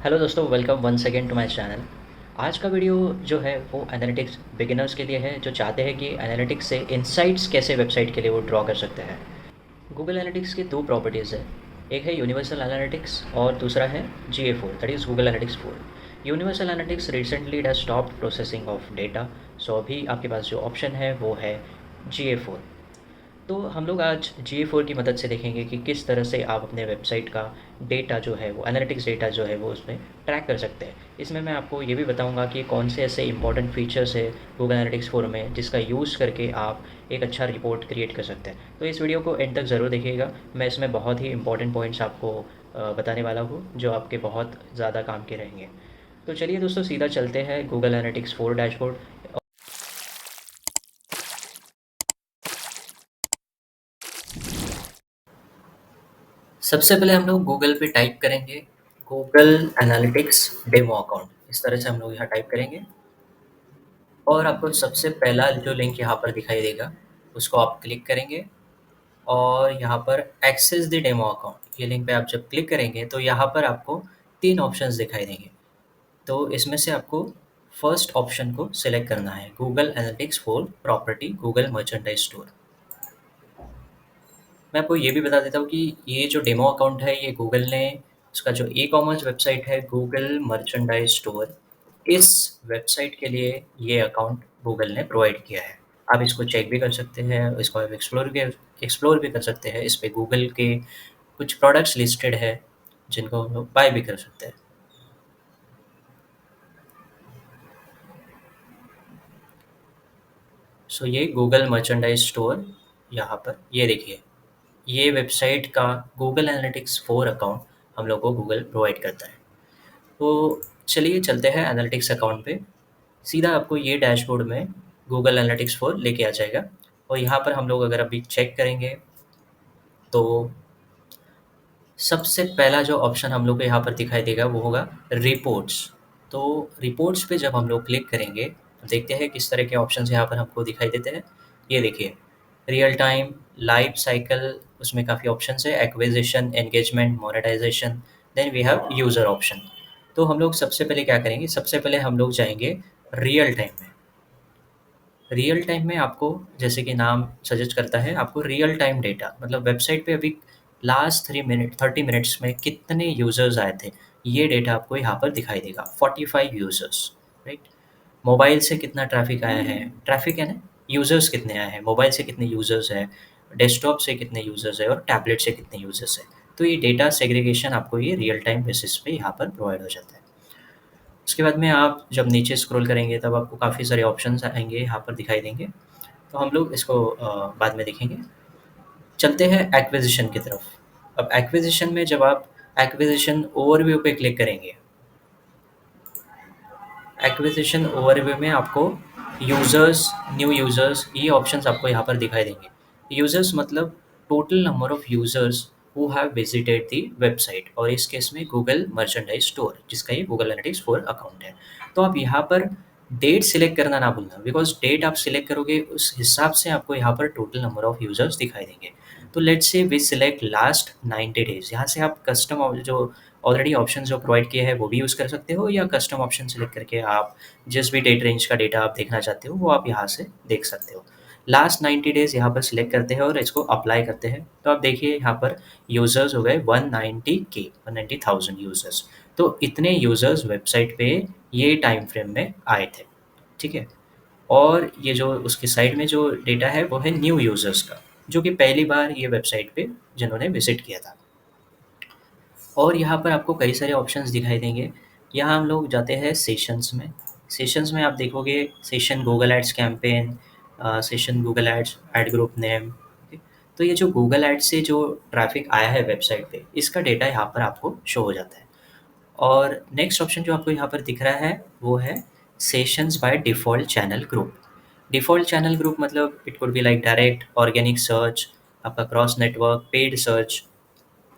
Hello दोस्तों, welcome once again to my channel. आज का वीडियो जो है वो एनालिटिक्स बिगिनर्स के लिए है, जो चाहते हैं कि एनालिटिक्स से इंसाइट्स कैसे वेबसाइट के लिए वो ड्रॉ कर सकते हैं। गूगल एनालिटिक्स की दो प्रॉपर्टीज़ है। एक है यूनिवर्सल एनालिटिक्स और दूसरा है GA4, that is Google analytics 4। Universal analytics recently it has stopped processing of data, so अभी आपके पास जो ऑप्शन है वो है GA4। तो हम लोग आज GA4 की मदद से देखेंगे कि किस तरह से आप अपने वेबसाइट का डेटा जो है वो एनालिटिक्स डेटा जो है वो उसमें ट्रैक कर सकते हैं। इसमें मैं आपको ये भी बताऊंगा कि कौन से ऐसे इंपॉर्टेंट फीचर्स है गूगल एनालिटिक्स 4 में जिसका यूज़ करके आप एक अच्छा रिपोर्ट क्रिएट कर सकते हैं। तो इस वीडियो को एंड तक ज़रूर देखिएगा। मैं इसमें बहुत ही इंपॉर्टेंट पॉइंट्स आपको बताने वाला हूँ जो आपके बहुत ज़्यादा काम के रहेंगे। तो चलिए दोस्तों, सीधा चलते हैं गूगल एनालिटिक्स 4 डैशबोर्ड। सबसे पहले हम लोग गूगल पे टाइप करेंगे गूगल एनालिटिक्स डेमो अकाउंट। इस तरह से हम लोग यहाँ टाइप करेंगे और आपको सबसे पहला जो लिंक यहाँ पर दिखाई देगा उसको आप क्लिक करेंगे और यहाँ पर एक्सेस द डेमो अकाउंट ये लिंक पे आप जब क्लिक करेंगे तो यहाँ पर आपको तीन ऑप्शंस दिखाई देंगे। तो इसमें से आपको फर्स्ट ऑप्शन को सिलेक्ट करना है, Google analytics for property Google merchandise store. मैं आपको ये भी बता देता हूँ कि ये जो डेमो अकाउंट है ये गूगल ने उसका जो ई कॉमर्स वेबसाइट है गूगल मर्चेंडाइज स्टोर, इस वेबसाइट के लिए ये अकाउंट गूगल ने प्रोवाइड किया है। आप इसको चेक भी कर सकते हैं, इसको आप एक्सप्लोर भी कर सकते हैं। इस पे गूगल के कुछ प्रोडक्ट्स लिस्टेड है जिनको हम लोग बाय भी कर सकते हैं। सो ये गूगल मर्चेंडाइज स्टोर यहाँ पर ये देखिए, ये वेबसाइट का गूगल एनालिटिक्स 4 अकाउंट हम लोग को गूगल प्रोवाइड करता है। तो चलिए चलते हैं एनालिटिक्स अकाउंट पे। सीधा आपको ये डैशबोर्ड में गूगल एनालिटिक्स 4 लेके आ जाएगा और यहाँ पर हम लोग अगर अभी चेक करेंगे तो सबसे पहला जो ऑप्शन हम लोग को यहाँ पर दिखाई देगा वो होगा रिपोर्ट्स। तो रिपोर्ट्स पे जब हम लोग क्लिक करेंगे तो देखते हैं किस तरह के ऑप्शंस यहाँ पर हमको दिखाई देते हैं। ये देखिए, रियल टाइम, लाइफ साइकिल, उसमें काफ़ी ऑप्शंस है, acquisition, engagement, monetization, then we have user option. तो हम लोग सबसे पहले क्या करेंगे, सबसे पहले हम लोग जाएंगे रियल टाइम में। रियल टाइम में आपको, जैसे कि नाम सजेस्ट करता है, आपको रियल टाइम डेटा मतलब वेबसाइट पे अभी लास्ट 30 मिनट्स में कितने यूज़र्स आए थे, ये डेटा आपको यहाँ पर दिखाई देगा। 45 यूज़र्स, राइट। मोबाइल से कितना ट्रैफिक आया है, ट्रैफिक है ना, यूज़र्स कितने आए हैं, मोबाइल से कितने यूज़र्स हैं, डेस्कटॉप से कितने यूज़र्स हैं और टैबलेट से कितने यूज़र्स हैं। तो ये डेटा सेग्रीगेशन आपको ये रियल टाइम बेसिस पे यहाँ पर प्रोवाइड हो जाता है। उसके बाद में आप जब नीचे स्क्रॉल करेंगे तब आपको काफ़ी सारे ऑप्शंस आएंगे यहाँ पर दिखाई देंगे। तो हम लोग इसको बाद में देखेंगे। चलते हैं एक्विजिशन की तरफ। अब एक्विजिशन में जब आप एक्विजिशन ओवरव्यू पे क्लिक करेंगे, एक्विजिशन ओवरव्यू में आपको यूज़र्स, न्यू यूज़र्स, ये ऑप्शंस आपको यहाँ पर दिखाई देंगे। यूज़र्स मतलब total number of users who have visited the website, और इस केस में गूगल मर्चेंडाइज स्टोर जिसका ये गूगल एनालिटिक्स 4 अकाउंट है। तो आप यहाँ पर डेट सिलेक्ट करना ना भूलना, बिकॉज डेट आप सिलेक्ट करोगे उस हिसाब से आपको यहाँ पर टोटल नंबर ऑफ यूज़र्स दिखाई देंगे। तो let's say we select last 90 days. यहाँ से आप कस्टम जो ऑलरेडी ऑप्शन जो प्रोवाइड किए हैं वो भी यूज़ कर सकते हो, या कस्टम ऑप्शन सेलेक्ट करके आप जिस भी डेट रेंज का डेटा आप देखना चाहते हो वो आप यहाँ से देख सकते हो। लास्ट 90 डेज यहाँ पर सिलेक्ट करते हैं और इसको अप्लाई करते हैं। तो आप देखिए यहाँ पर यूज़र्स हो गए 190,000 यूज़र्स। तो इतने यूज़र्स वेबसाइट पे ये टाइम फ्रेम में आए थे, ठीक है। और ये जो उसकी साइड में जो डेटा है वो है न्यू यूज़र्स का, जो कि पहली बार ये वेबसाइट पे जिन्होंने विजिट किया था। और यहाँ पर आपको कई सारे ऑप्शंस दिखाई देंगे। यहाँ हम लोग जाते हैं सेशंस में। सेशंस में आप देखोगे session Google ads campaign, session Google ads ad group name. तो ये जो गूगल एड्स से जो ट्रैफिक आया है वेबसाइट पे, इसका डेटा यहाँ पर आपको शो हो जाता है। और नेक्स्ट ऑप्शन जो आपको यहाँ पर दिख रहा है वो है sessions by default channel group. Default channel group मतलब it could be like direct, organic search, आपका cross network, paid search,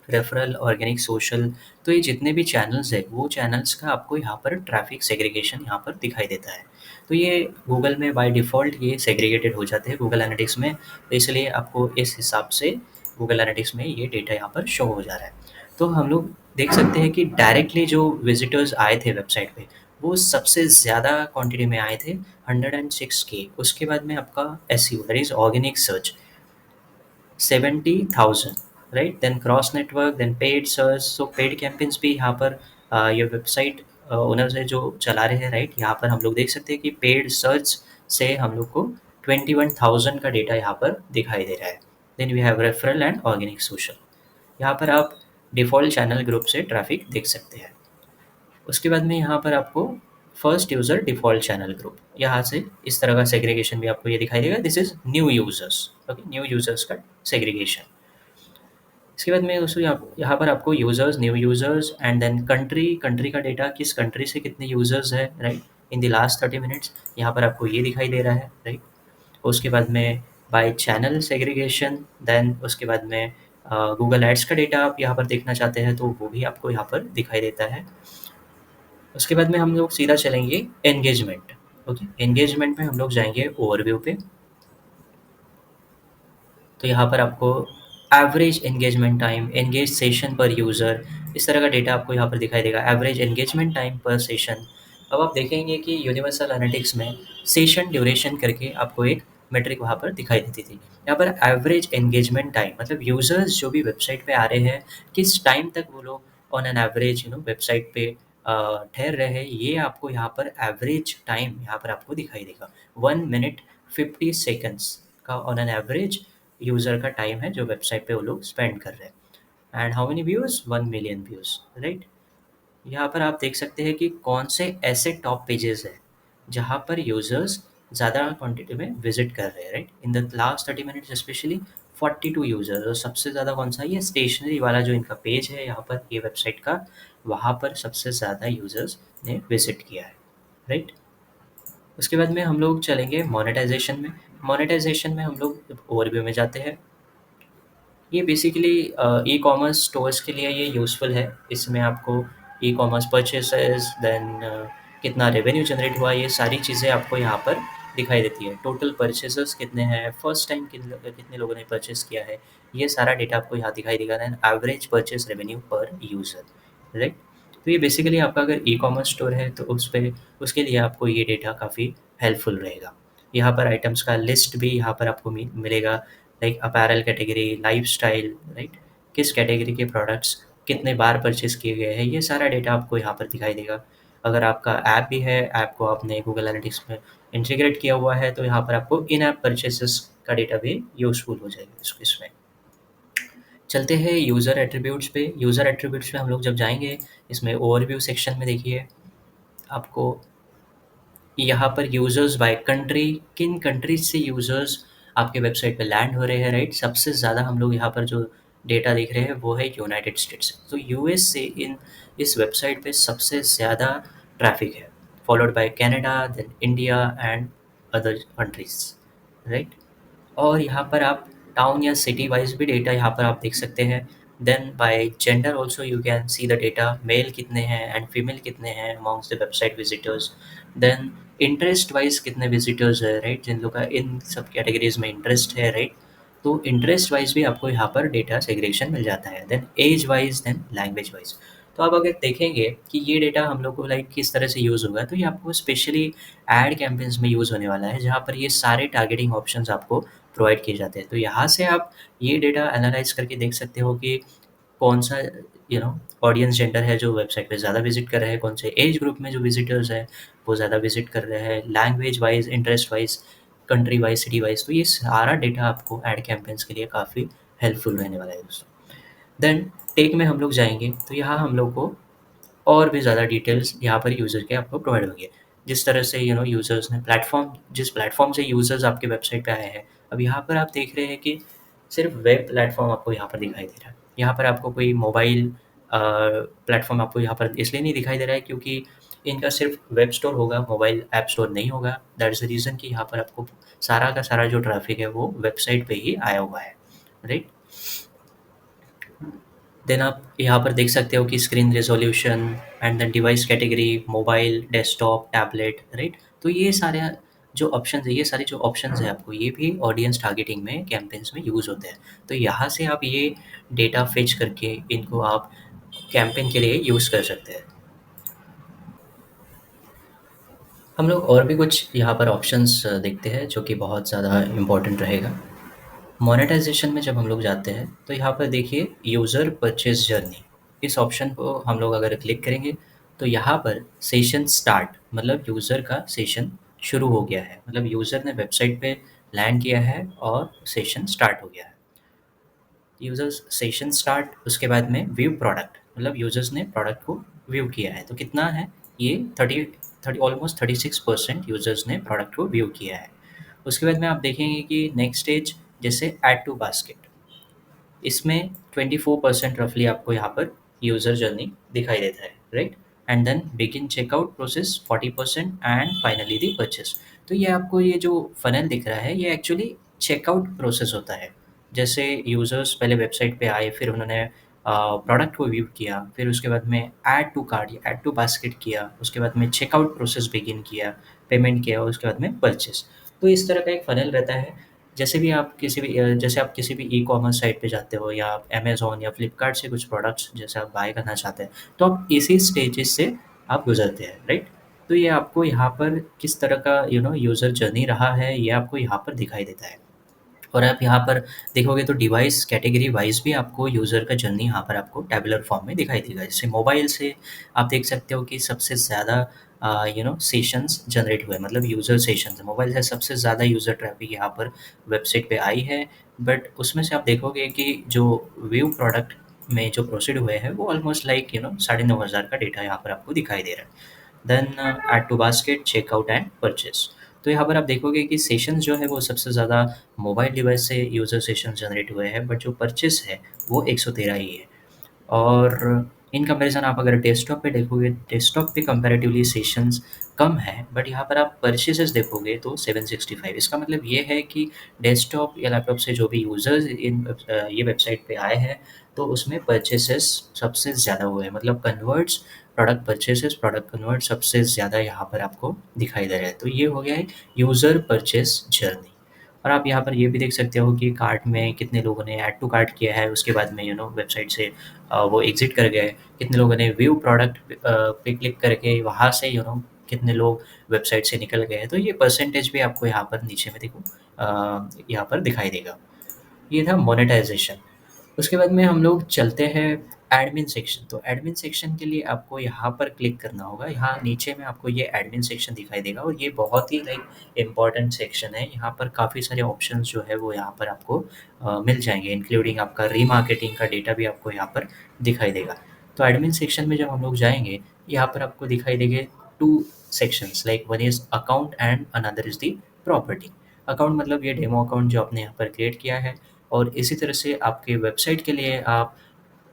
referral, organic, social. तो ये जितने भी चैनल्स हैं वो चैनल्स का आपको यहाँ पर ट्रैफिक सेग्रीगेशन यहाँ पर दिखाई देता है। तो ये गूगल में बाय डिफ़ॉल्ट ये सेग्रीगेटेड हो जाते हैं गूगल एनालिटिक्स में। तो इसलिए आपको इस हिसाब से गूगल एनालिटिक्स में ये डेटा यहाँ पर शो हो जा रहा है। तो हम लोग देख सकते हैं कि डायरेक्टली जो विजिटर्स आए थे वेबसाइट पे, वो सबसे ज़्यादा क्वांटिटी में आए थे 106K। उसके बाद में आपका SEO that is organic search 70,000, right. Then cross network, then paid search. So paid campaigns भी यहाँ पर ये वेबसाइट ओनर्स है जो चला रहे हैं, राइट। यहाँ पर हम लोग देख सकते हैं कि पेड सर्च से हम लोग को 21,000 का डेटा यहाँ पर दिखाई दे रहा है। Then we have referral and organic social. यहाँ पर आप डिफ़ॉल्ट चैनल ग्रुप से ट्रैफिक देख सकते हैं। उसके बाद में यहाँ पर आपको first user default channel group, यहाँ से इस तरह का सेग्रीगेशन भी आपको ये दिखाई देगा। This is new users, okay, new users का सेग्रीगेशन। इसके बाद में दोस्तों यहाँ पर आपको users, new users and then country, country का डेटा, किस कंट्री से कितने यूज़र्स है, right, in the last 30 minutes, यहाँ पर आपको ये दिखाई दे रहा है, राइट। उसके बाद में बाय चैनल सेग्रीगेशन, देन उसके बाद में गूगल एड्स का डेटा आप यहाँ पर देखना चाहते हैं तो वो भी आपको यहाँ पर दिखाई देता है। उसके बाद में हम लोग सीधा चलेंगे एंगेजमेंट। ओके, एंगेजमेंट में हम लोग जाएंगे ओवरव्यू पे। तो यहाँ पर आपको average engagement time, engage session पर यूज़र, इस तरह का डेटा आपको यहाँ पर दिखाई देगा। एवरेज एंगेजमेंट टाइम पर सेशन। अब आप देखेंगे कि यूनिवर्सल एनालिटिक्स में सेशन ड्यूरेशन करके आपको एक मेट्रिक वहाँ पर दिखाई देती थी। यहाँ पर एवरेज एंगेजमेंट टाइम मतलब यूज़र्स जो भी वेबसाइट पे आ रहे हैं, किस टाइम तक वो लोग ऑन एन एवरेज वेबसाइट पे ठहर रहे हैं, ये आपको यहाँ पर एवरेज टाइम यहाँ पर आपको दिखाई देगा। 1 मिनट 50 सेकेंड्स का ऑन एन एवरेज यूज़र का टाइम है जो वेबसाइट पे वो लोग स्पेंड कर रहे हैं। And how many views, 1 million views, right. यहाँ पर आप देख सकते हैं कि कौन से ऐसे टॉप पेजेस हैं जहाँ पर यूज़र्स ज़्यादा क्वांटिटी में विजिट कर रहे हैं, right. In the last 30 minutes specially 42 users. और सबसे ज़्यादा कौन सा, ये स्टेशनरी वाला जो इनका पेज है यहाँ पर, ये वेबसाइट का, वहाँ पर सबसे ज़्यादा यूज़र्स ने विजिट किया है, राइट। उसके बाद में हम लोग चलेंगे मोनेटाइजेशन में। मोनेटाइजेशन में हम लोग ओवरव्यू में जाते हैं। ये बेसिकली ई कॉमर्स स्टोर्स के लिए ये यूज़फुल है। इसमें आपको ई कॉमर्स परचेसेस, देन कितना रेवेन्यू जनरेट हुआ, ये सारी चीज़ें आपको यहाँ पर दिखाई देती है। टोटल परचेसेस कितने हैं, फर्स्ट टाइम कितने लोगों ने परचेस किया है, ये सारा डेटा आपको यहाँ दिखाई देगा। देन एवरेज परचेस रेवेन्यू पर यूज़र, राइट। तो ये बेसिकली आपका अगर ई कॉमर्स स्टोर है तो उस पे उसके लिए आपको ये डेटा काफ़ी हेल्पफुल रहेगा। यहाँ पर आइटम्स का लिस्ट भी यहाँ पर आपको मिलेगा, like apparel category, lifestyle, right. किस कैटेगरी के प्रोडक्ट्स कितने बार परचेस किए गए हैं, ये सारा डेटा आपको यहाँ पर दिखाई देगा। अगर आपका ऐप भी है, ऐप को आपने गूगल एनालिटिक्स में इंटीग्रेट किया हुआ है, तो यहाँ पर आपको इन ऐप परचेसेस का डेटा भी यूज़फुल हो जाएगा इसमें। चलते हैं यूज़र एट्रीब्यूट्स पे। यूज़र एट्रीब्यूट्स पे हम लोग जब जाएंगे, इसमें ओवरव्यू सेक्शन में देखिए आपको यहाँ पर यूज़र्स बाय कंट्री, किन कंट्रीज से यूज़र्स आपके वेबसाइट पे लैंड हो रहे हैं, राइट। सबसे ज़्यादा हम लोग यहाँ पर जो डेटा देख रहे हैं वो है यूनाइटेड स्टेट्स। तो यूएस से इस वेबसाइट पे सबसे ज़्यादा ट्रैफिक है, followed by Canada, then India and other countries, right. और यहाँ पर आप टाउन या सिटी वाइज भी डेटा यहाँ पर आप देख सकते हैं। Then by gender also you can see the data, male कितने हैं एंड फीमेल कितने हैं amongst the website visitors. Then interest wise कितने विजिटर्स है, राइट, जिन लोग का इन सब कैटेगरीज में इंटरेस्ट है, राइट। तो इंटरेस्ट वाइज भी आपको यहाँ पर डेटा सेग्रेगेशन मिल जाता है। Then age wise, then language wise. तो आप अगर देखेंगे कि ये डेटा हम लोग को लाइक किस तरह से यूज़ होगा, तो ये आपको स्पेशली एड कैंपेन्स में यूज़ होने वाला है, जहाँ पर ये सारे टारगेटिंग ऑप्शंस आपको प्रोवाइड किए जाते हैं। तो यहाँ से आप ये डेटा एनालाइज करके देख सकते हो कि कौन सा ऑडियंस जेंडर है जो वेबसाइट पे ज़्यादा विजिट कर रहे हैं, कौन से एज ग्रुप में जो विजिटर्स हैं वो ज़्यादा विजिट कर रहे हैं, language wise, interest wise, country wise, city wise. तो ये सारा डेटा आपको एड कैंपेन्स के लिए काफ़ी हेल्पफुल रहने वाला है दोस्तों। देन टेक में हम लोग जाएंगे तो यहाँ हम लोग को और भी ज़्यादा डिटेल्स यहाँ पर यूज़र के आपको प्रोवाइड होंगे। जिस तरह से यूज़र्स ने जिस प्लेटफॉर्म से यूज़र्स आपके वेबसाइट पे आए हैं, अब यहाँ पर आप देख रहे हैं कि सिर्फ वेब प्लेटफॉर्म आपको यहाँ पर दिखाई दे रहा है। यहाँ पर आपको कोई मोबाइल प्लेटफॉर्म आपको यहाँ पर इसलिए नहीं दिखाई दे रहा है क्योंकि इनका सिर्फ वेब स्टोर होगा, मोबाइल ऐप स्टोर नहीं होगा। दैट इज़ द रीज़न कि यहाँ पर आपको सारा का सारा जो ट्रैफिक है वो वेबसाइट पे ही आया हुआ है, राइट। देन आप यहाँ पर देख सकते हो कि screen resolution and then device category, mobile, desktop, tablet, right. तो ये सारे जो ऑप्शंस है, ये सारे जो ऑप्शंस है आपको, ये भी ऑडियंस टारगेटिंग में कैंपेन्स में यूज़ होते हैं। तो यहाँ से आप ये डेटा फेच करके इनको आप कैंपेन के लिए यूज़ कर सकते हैं। हम लोग और भी कुछ यहाँ पर ऑप्शंस देखते हैं जो कि बहुत ज़्यादा इम्पोर्टेंट रहेगा। मोनेटाइजेशन में जब हम लोग जाते हैं तो यहाँ पर देखिए यूज़र परचेज जर्नी, इस ऑप्शन को हम लोग अगर क्लिक करेंगे तो यहाँ पर सेशन स्टार्ट मतलब यूज़र का सेशन शुरू हो गया है, मतलब यूज़र ने वेबसाइट पे लैंड किया है और सेशन स्टार्ट हो गया है। यूजर्स सेशन स्टार्ट, उसके बाद में व्यू प्रोडक्ट मतलब यूजर्स ने प्रोडक्ट को व्यू किया है, तो कितना है ये 30 ऑलमोस्ट 36% यूजर्स ने प्रोडक्ट को व्यू किया है। उसके बाद में आप देखेंगे कि नेक्स्ट स्टेज जैसे ऐड टू बास्केट, इसमें 24% रफली आपको यहाँ पर यूज़र जर्नी दिखाई देता है, right. And then begin checkout process 40% and finally the purchase. तो ये आपको ये जो फनल दिख रहा है ये एक्चुअली चेकआउट प्रोसेस होता है। जैसे यूज़र्स पहले वेबसाइट पे आए, फिर उन्होंने प्रोडक्ट को व्यू किया, फिर उसके बाद में ऐड टू कार्ट या ऐड टू बास्केट किया, उसके बाद में चेकआउट प्रोसेस बिगिन किया, पेमेंट किया और उसके बाद में परचेस। तो इस तरह का एक फनल रहता है। जैसे आप किसी भी ई-कॉमर्स साइट पे जाते हो या आप अमेज़न या फ्लिपकार्ट से कुछ प्रोडक्ट्स जैसे आप बाय करना चाहते हैं, तो आप इसी स्टेजेस से आप गुज़रते हैं, राइट? तो ये आपको यहाँ पर किस तरह का यूज़र जर्नी रहा है, ये आपको यहाँ पर दिखाई देता है। और आप यहाँ पर देखोगे तो डिवाइस कैटेगरी वाइज़ भी आपको यूज़र का जर्नी यहाँ पर आपको टैबुलर फॉर्म में दिखाई देगा। जैसे मोबाइल से आप देख सकते हो कि सबसे ज़्यादा सेशंस जनरेट हुए, मतलब यूज़र सेशंस मोबाइल से सबसे ज़्यादा यूज़र ट्रैफ़िक यहाँ पर वेबसाइट पे आई है। बट उसमें से आप देखोगे कि जो व्यू प्रोडक्ट में जो प्रोसीड हुए हैं वो ऑलमोस्ट लाइक 9,500 का डेटा यहाँ पर आपको दिखाई दे रहा है। Then add to basket, checkout and purchase. तो यहाँ पर आप देखोगे कि सेशंस जो है वो सबसे ज़्यादा मोबाइल डिवाइस से यूज़र सेशन जनरेट हुए हैं, बट जो परचेस है वो 113 ही है। और इन कंपैरिज़न आप अगर डेस्कटॉप पे देखोगे, डेस्कटॉप पे कंपैरेटिवली सेशंस कम है, बट यहाँ पर आप परचेसेस देखोगे तो 765। इसका मतलब ये है कि डेस्कटॉप या लैपटॉप से जो भी यूज़र्स ये वेबसाइट पे आए हैं, तो उसमें परचेसेस सबसे ज़्यादा हुए हैं, मतलब converts product purchases, product convert सबसे ज़्यादा यहाँ पर आपको दिखाई दे रहा है। तो ये हो गया है यूज़र परचेस जर्नी। और आप यहाँ पर ये भी देख सकते हो कि कार्ट में कितने लोगों ने ऐड टू कार्ट किया है, उसके बाद में वेबसाइट से वो एग्ज़िट कर गए। कितने लोगों ने व्यू प्रोडक्ट पे क्लिक करके वहाँ से कितने लोग वेबसाइट से निकल गए हैं। तो ये परसेंटेज भी आपको यहाँ पर नीचे में देखो यहाँ पर दिखाई देगा। ये था मोनेटाइज़ेशन। उसके बाद में हम लोग चलते हैं एडमिन सेक्शन। तो एडमिन सेक्शन के लिए आपको यहाँ पर क्लिक करना होगा। यहाँ नीचे में आपको ये एडमिन सेक्शन दिखाई देगा और ये बहुत ही लाइक इम्पोर्टेंट सेक्शन है। यहाँ पर काफ़ी सारे ऑप्शंस जो है वो यहाँ पर आपको मिल जाएँगे, इंक्लूडिंग आपका रीमार्केटिंग का डेटा भी आपको यहाँ पर दिखाई देगा। तो एडमिन सेक्शन में जब हम लोग जाएँगे, यहाँ पर आपको दिखाई देंगे 2 sections, like one is account and another is the property. Account मतलब ये डेमो अकाउंट जो आपने यहाँ पर क्रिएट किया है, और इसी तरह से आपके वेबसाइट के लिए आप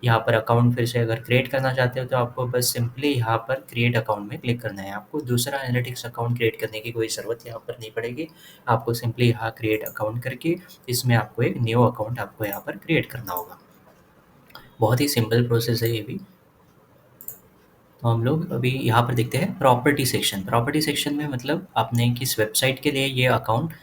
यहाँ पर अकाउंट फिर से अगर क्रिएट करना चाहते हो तो आपको बस सिंपली यहाँ पर क्रिएट अकाउंट में क्लिक करना है। आपको दूसरा एनालिटिक्स अकाउंट क्रिएट करने की कोई ज़रूरत यहाँ पर नहीं पड़ेगी। आपको सिंपली यहाँ क्रिएट अकाउंट करके इसमें आपको एक न्यू अकाउंट आपको यहाँ पर क्रिएट करना होगा। बहुत ही सिंपल प्रोसेस है ये भी। तो हम लोग अभी यहाँ पर देखते हैं प्रॉपर्टी सेक्शन। प्रॉपर्टी सेक्शन में मतलब आपने किस वेबसाइट के लिए ये अकाउंट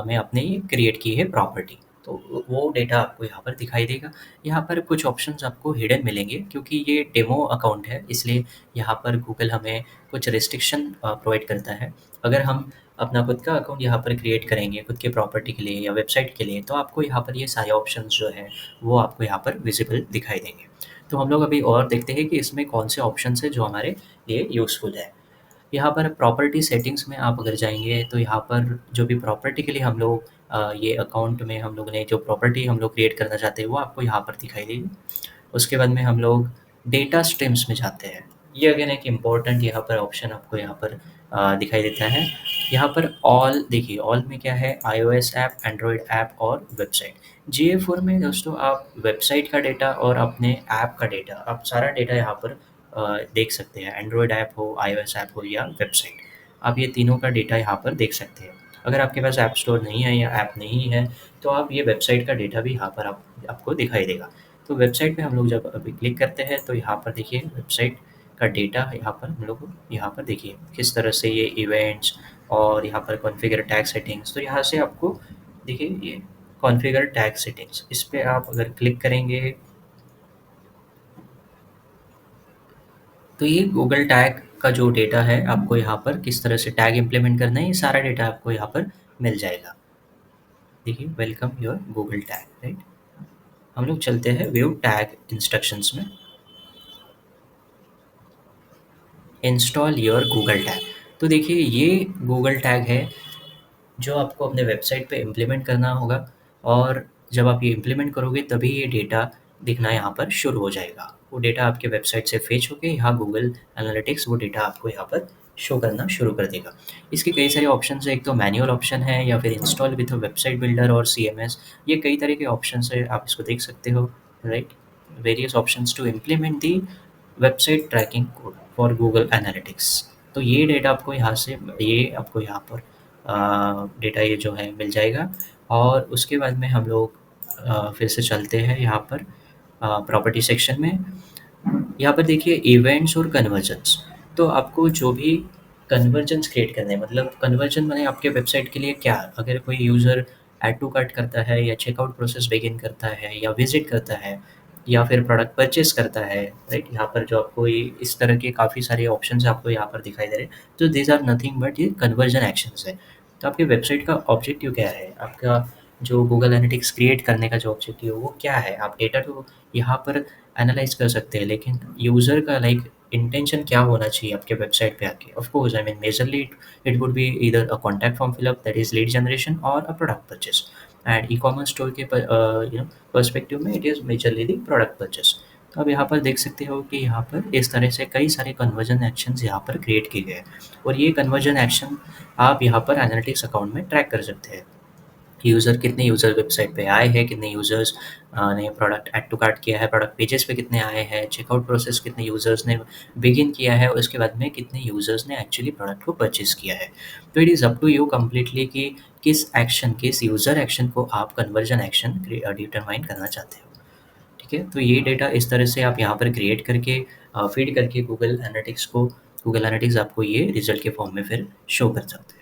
में आपने ये क्रिएट की है प्रॉपर्टी, तो वो डेटा आपको यहाँ पर दिखाई देगा। यहाँ पर कुछ ऑप्शंस आपको हिडन मिलेंगे क्योंकि ये डेमो अकाउंट है, इसलिए यहाँ पर गूगल हमें कुछ रिस्ट्रिक्शन प्रोवाइड करता है। अगर हम अपना खुद का अकाउंट यहाँ पर क्रिएट करेंगे खुद के प्रॉपर्टी के लिए या वेबसाइट के लिए, तो आपको यहाँ पर ये सारे ऑप्शंस जो है वो आपको यहाँ पर विजिबल दिखाई देंगे। तो हम लोग अभी और देखते हैं कि इसमें कौन से ऑप्शंस हैं जो हमारे लिए यूज़फुल है। यहाँ पर प्रॉपर्टी सेटिंग्स में आप अगर जाएँगे तो यहाँ पर जो भी प्रॉपर्टी के लिए हम लोग ये अकाउंट में हम लोगों ने जो प्रॉपर्टी हम लोग क्रिएट करना चाहते हैं वो आपको यहाँ पर दिखाई देगी। उसके बाद में हम लोग डेटा स्ट्रीम्स में जाते हैं। ये अगेन एक इम्पोर्टेंट यहाँ पर ऑप्शन आपको यहाँ पर दिखाई देता है। यहाँ पर ऑल देखिए, ऑल में क्या है, iOS ऐप, एंड्रॉयड ऐप और वेबसाइट। GA4 में दोस्तों आप वेबसाइट का डेटा और अपने ऐप का डेटा, आप सारा डेटा यहाँ पर देख सकते हैं। एंड्रॉयड ऐप हो, iOS ऐप हो या वेबसाइट, आप ये तीनों का डेटा यहाँ पर देख सकते हैं। अगर आपके पास ऐप स्टोर नहीं है या ऐप नहीं है तो आप ये वेबसाइट का डेटा भी यहाँ पर आपको दिखाई देगा। तो वेबसाइट पे हम लोग जब अभी क्लिक करते हैं तो यहाँ पर देखिए वेबसाइट का डेटा यहाँ पर हम लोग यहाँ पर देखिए किस तरह से ये इवेंट्स और यहाँ पर कॉन्फ़िगर टैग सेटिंग्स, तो यहाँ से आपको देखिए ये कॉन्फ़िगर टैग सेटिंग्स, इस पे आप अगर क्लिक करेंगे तो ये गूगल टैग का जो डेटा है आपको यहाँ पर किस तरह से टैग इम्प्लीमेंट करना है, ये सारा डेटा आपको यहाँ पर मिल जाएगा। देखिए, welcome your Google tag, right. हम लोग चलते हैं व्यू टैग इंस्ट्रक्शंस में। Install your Google tag. तो देखिए, ये गूगल टैग है जो आपको अपने वेबसाइट पे इम्प्लीमेंट करना होगा, और जब आप ये इम्प्लीमेंट करोगे तभी ये डेटा दिखना यहाँ पर शुरू हो जाएगा। वो डेटा आपके वेबसाइट से फेच होके यहाँ गूगल एनालिटिक्स वो डेटा आपको यहाँ पर शो करना शुरू कर देगा। इसके कई सारे ऑप्शंस हैं, एक तो मैनुअल ऑप्शन है या फिर इंस्टॉल विथ वेबसाइट बिल्डर और CMS। ये कई तरह के ऑप्शंस है, आप इसको देख सकते हो, right. Various options to implement the website tracking code for Google analytics. तो ये डेटा आपको यहाँ से, ये आपको यहाँ पर डेटा ये जो है मिल जाएगा। और उसके बाद में हम लोग फिर से चलते हैं यहाँ पर प्रॉपर्टी सेक्शन में। यहाँ पर देखिए इवेंट्स और कन्वर्जन्स। तो आपको जो भी कन्वर्जन्स क्रिएट करने हैं, मतलब कन्वर्जन माने आपके वेबसाइट के लिए क्या, अगर कोई यूज़र ऐड टू कार्ट करता है या चेकआउट प्रोसेस बिगिन करता है या विजिट करता है या फिर प्रोडक्ट परचेस करता है, राइट। यहाँ पर जो आपको ये इस तरह के काफ़ी सारे ऑप्शंस आपको यहाँ पर दिखाई दे रहे हैं। तो दीज आर नथिंग बट ये कन्वर्जन एक्शंस है। तो आपके वेबसाइट का ऑब्जेक्टिव क्या है, आपका जो गूगल एनालिटिक्स क्रिएट करने का जो ऑब्जेक्टिव है वो क्या है। आप डेटा तो यहाँ पर एनालाइज कर सकते हैं, लेकिन यूज़र का लाइक इंटेंशन क्या होना चाहिए आपके वेबसाइट पे आके। Of course I mean majorly it would be either a contact form fill up, that is lead generation, और a product purchase. And e commerce store के पर्सपेक्टिव में it is majorly the product purchase. तो आप यहाँ पर देख सकते हो कि यहाँ पर इस तरह से कई सारे कन्वर्जन एक्शंस यहाँ पर क्रिएट किए गए हैं, और ये कन्वर्जन एक्शन आप यहाँ पर एनालिटिक्स अकाउंट में ट्रैक कर सकते हैं। कितने यूज़र वेबसाइट पे आए हैं, कितने यूज़र्स ने प्रोडक्ट ऐड टू कार्ट किया है, प्रोडक्ट पेजेस पे कितने आए हैं, चेकआउट प्रोसेस कितने यूज़र्स ने बिगिन किया है, और उसके बाद में कितने यूज़र्स ने एक्चुअली प्रोडक्ट को परचेज़ किया है। तो it is up to you completely कि किस यूज़र एक्शन को आप कन्वर्जन एक्शन डिटरमाइन करना चाहते हो। ठीक है, तो ये डेटा इस तरह से आप यहाँ पर क्रिएट करके फीड करके गूगल एनालिटिक्स आपको ये रिजल्ट के फॉर्म में फिर शो कर सकते हैं।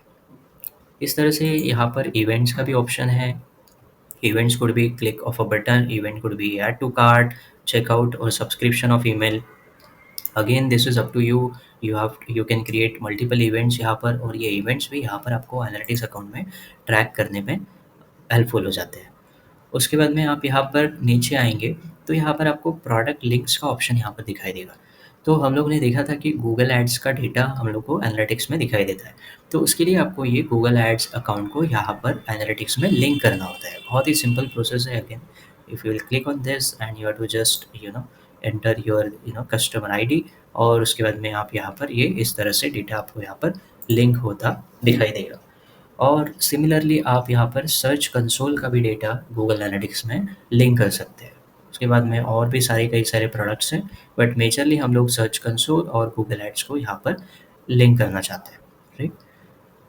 इस तरह से यहाँ पर इवेंट्स का भी ऑप्शन है। Events could be click of a button, event could be add to cart, checkout or subscription of email. Again this is up to you, you can create multiple events यहाँ पर, और ये events भी यहाँ पर आपको analytics account में track करने में हेल्पफुल हो जाते हैं। उसके बाद में आप यहाँ पर नीचे आएँगे तो यहाँ पर आपको प्रोडक्ट लिंक्स का ऑप्शन यहाँ पर दिखाई देगा। तो हम लोग ने देखा था कि गूगल एड्स का डेटा हम लोग को एनालिटिक्स में दिखाई देता है। तो उसके लिए आपको ये गूगल एड्स अकाउंट को यहाँ पर एनालिटिक्स में लिंक करना होता है। बहुत ही सिंपल प्रोसेस है। Again if you will click on this and you have to just enter your customer ID, और उसके बाद में आप यहाँ पर ये इस तरह से डेटा आपको यहाँ पर लिंक होता दिखाई देगा। और सिमिलरली आप यहाँ पर सर्च कंसोल का भी डेटा गूगल एनालिटिक्स में लिंक कर सकते हैं। उसके बाद में और भी कई सारे प्रोडक्ट्स हैं, बट मेजरली हम लोग सर्च कंसोल और गूगल एड्स को यहाँ पर लिंक करना चाहते हैं, राइट।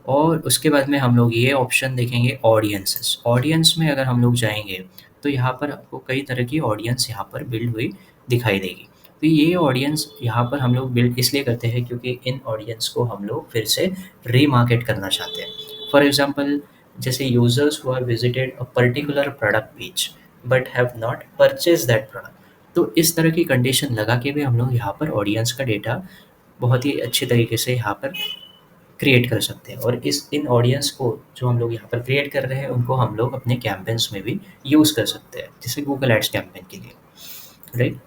और उसके बाद में हम लोग ये ऑप्शन देखेंगे ऑडियंसेस। ऑडियंस में अगर हम लोग जाएंगे तो यहाँ पर आपको कई तरह की ऑडियंस यहाँ पर बिल्ड हुई दिखाई देगी। तो ये ऑडियंस यहाँ पर हम लोग बिल्ड इसलिए करते हैं क्योंकि इन ऑडियंस को हम लोग फिर से रीमार्केट करना चाहते हैं। फॉर एग्जांपल, जैसे users who have visited a particular product page but have not purchase that product. तो इस तरह की कंडीशन लगा के भी हम लोग यहाँ पर ऑडियंस का डेटा बहुत ही अच्छे तरीके से यहाँ पर क्रिएट कर सकते हैं, और इन ऑडियंस को जो हम लोग यहाँ पर क्रिएट कर रहे हैं उनको हम लोग अपने कैंपेन्स में भी यूज़ कर सकते हैं, जैसे गूगल एड्स कैंपेन के लिए, राइट।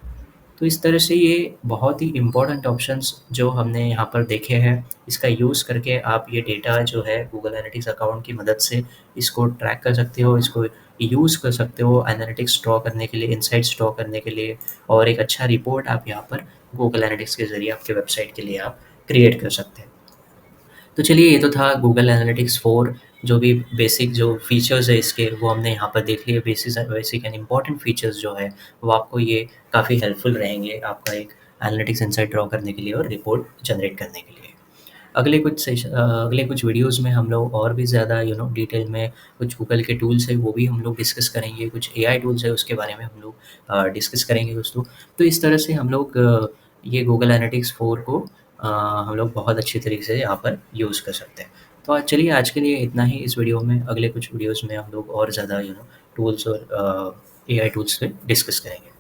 तो इस तरह से ये बहुत ही इम्पोर्टेंट ऑप्शंस जो हमने यहाँ पर देखे हैं, इसका यूज़ करके आप ये डेटा जो है गूगल एनालिटिक्स अकाउंट की मदद से इसको ट्रैक कर सकते हो, इसको यूज़ कर सकते हो एनालिटिक्स ड्रॉ करने के लिए, इनसाइट्स ड्रॉ करने के लिए, और एक अच्छा रिपोर्ट आप यहाँ पर गूगल एनालिटिक्स के ज़रिए आपके वेबसाइट के लिए आप क्रिएट कर सकते हैं। तो चलिए, ये तो था गूगल एनालिटिक्स 4। जो भी बेसिक जो फीचर्स है इसके वो हमने यहाँ पर देख लिए। बेसिक एंड इम्पॉर्टेंट फीचर्स जो है वो आपको ये काफ़ी हेल्पफुल रहेंगे आपका एक एनालिटिक्स इनसाइट ड्रॉ करने के लिए और रिपोर्ट जनरेट करने के लिए। अगले कुछ वीडियोस में हम लोग और भी ज़्यादा डिटेल में कुछ गूगल के टूल्स है वो भी हम लोग डिस्कस करेंगे, कुछ एआई टूल्स है उसके बारे में हम लोग डिस्कस करेंगे दोस्तों। तो इस तरह से हम लोग ये गूगल एनालिटिक्स 4 को हम लोग बहुत अच्छी तरीके से यहाँ पर यूज़ कर सकते हैं। तो चलिए, आज के लिए इतना ही इस वीडियो में। अगले कुछ वीडियोज़ में हम लोग और ज़्यादा टूल्स और एआई टूल्स पे डिस्कस करेंगे।